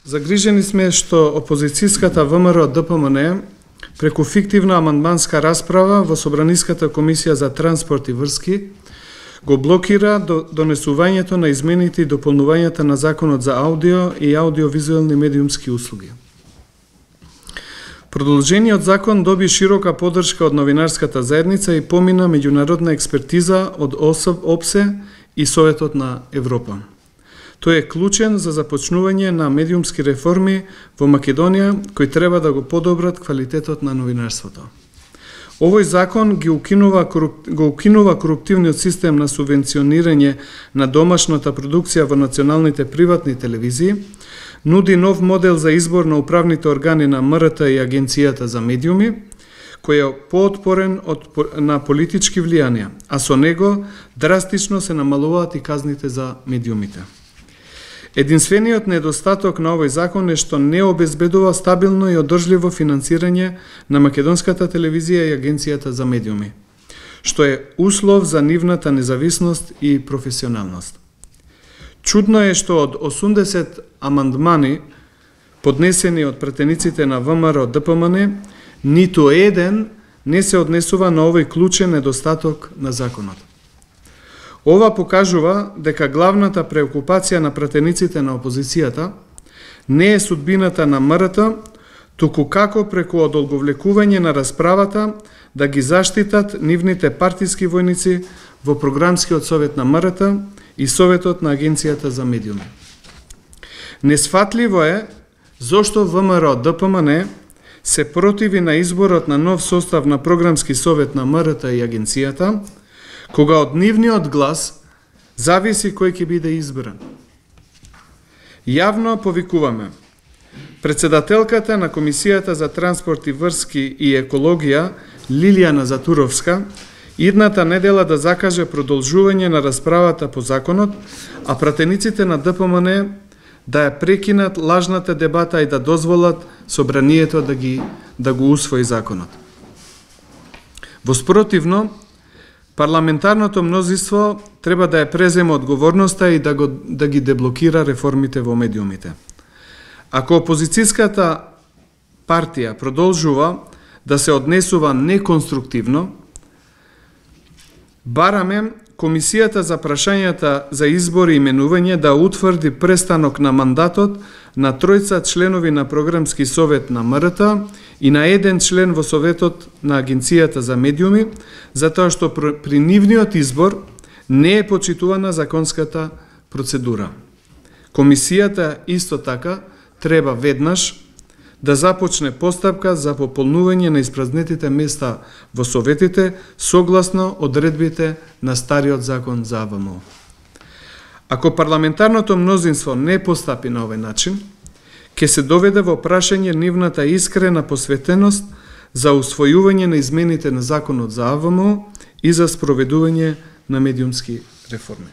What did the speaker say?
Загрижени сме што опозицијската ВМРО-ДПМН преку фиктивна амандманска расправа во Собраниската комисија за транспорт и врски го блокира донесувањето на измените и дополнувањата на Законот за аудио и аудиовизуелни медиумски услуги. Продолжениот закон доби широка поддршка од новинарската заедница и помина меѓународна експертиза од ОПСЕ и Советот на Европа. Тој е клучен за започнување на медиумски реформи во Македонија, кои треба да го подобрат квалитетот на новинарството. Овој закон го укинува коруптивниот систем на субвенционирање на домашната продукција во националните приватни телевизии, нуди нов модел за избор на управните органи на МРТ и Агенцијата за медиуми, кој е поотпорен на политички влијанија, а со него драстично се намалуваат и казните за медиумите. Единствениот недостаток на овој закон е што не обезбедува стабилно и одржливо финансирање на македонската телевизија и Агенцијата за медиуми, што е услов за нивната независност и професионалност. Чудно е што од 80 амандмани поднесени од пратениците на ВМРО-ДПМН, ниту еден не се однесува на овој клучен недостаток на законот. Ова покажува дека главната преокупација на пратениците на опозицијата не е судбината на МРТ, туку како преку одолговлекување на расправата да ги заштитат нивните партиски војници во програмскиот совет на МРТ и Советот на Агенцијата за медиуми. Несфатливо е зошто ВМРО-ДПМН се противи на изборот на нов состав на програмски совет на МРТ и Агенцијата, кога од нивниот глас зависи кој ќе биде избран. Јавно повикуваме председателката на Комисијата за транспорт и врски и екологија Лилијана Затуровска идната недела да закаже продолжување на расправата по законот, а пратениците на ДПМН да ја прекинат лажната дебата и да дозволат собранието да го усвои законот. Во спротивно, парламентарното мнозинство треба да ја преземе одговорноста и да ги деблокира реформите во медиумите. Ако опозицијската партија продолжува да се однесува неконструктивно, бараме Комисијата за прашањата за избори и именување да утврди престанок на мандатот на тројца членови на програмски совет на МРТ и на еден член во Советот на Агенцијата за медиуми, затоа што при нивниот избор не е почитувана законската процедура. Комисијата исто така треба веднаш да започне постапка за пополнување на испразнетите места во советите согласно одредбите на стариот закон за АВМО. Ако парламентарното мнозинство не постапи на овој начин, ќе се доведе во прашање нивната искрена посветеност за усвојување на измените на законот за АВМО и за спроведување на медиумски реформи.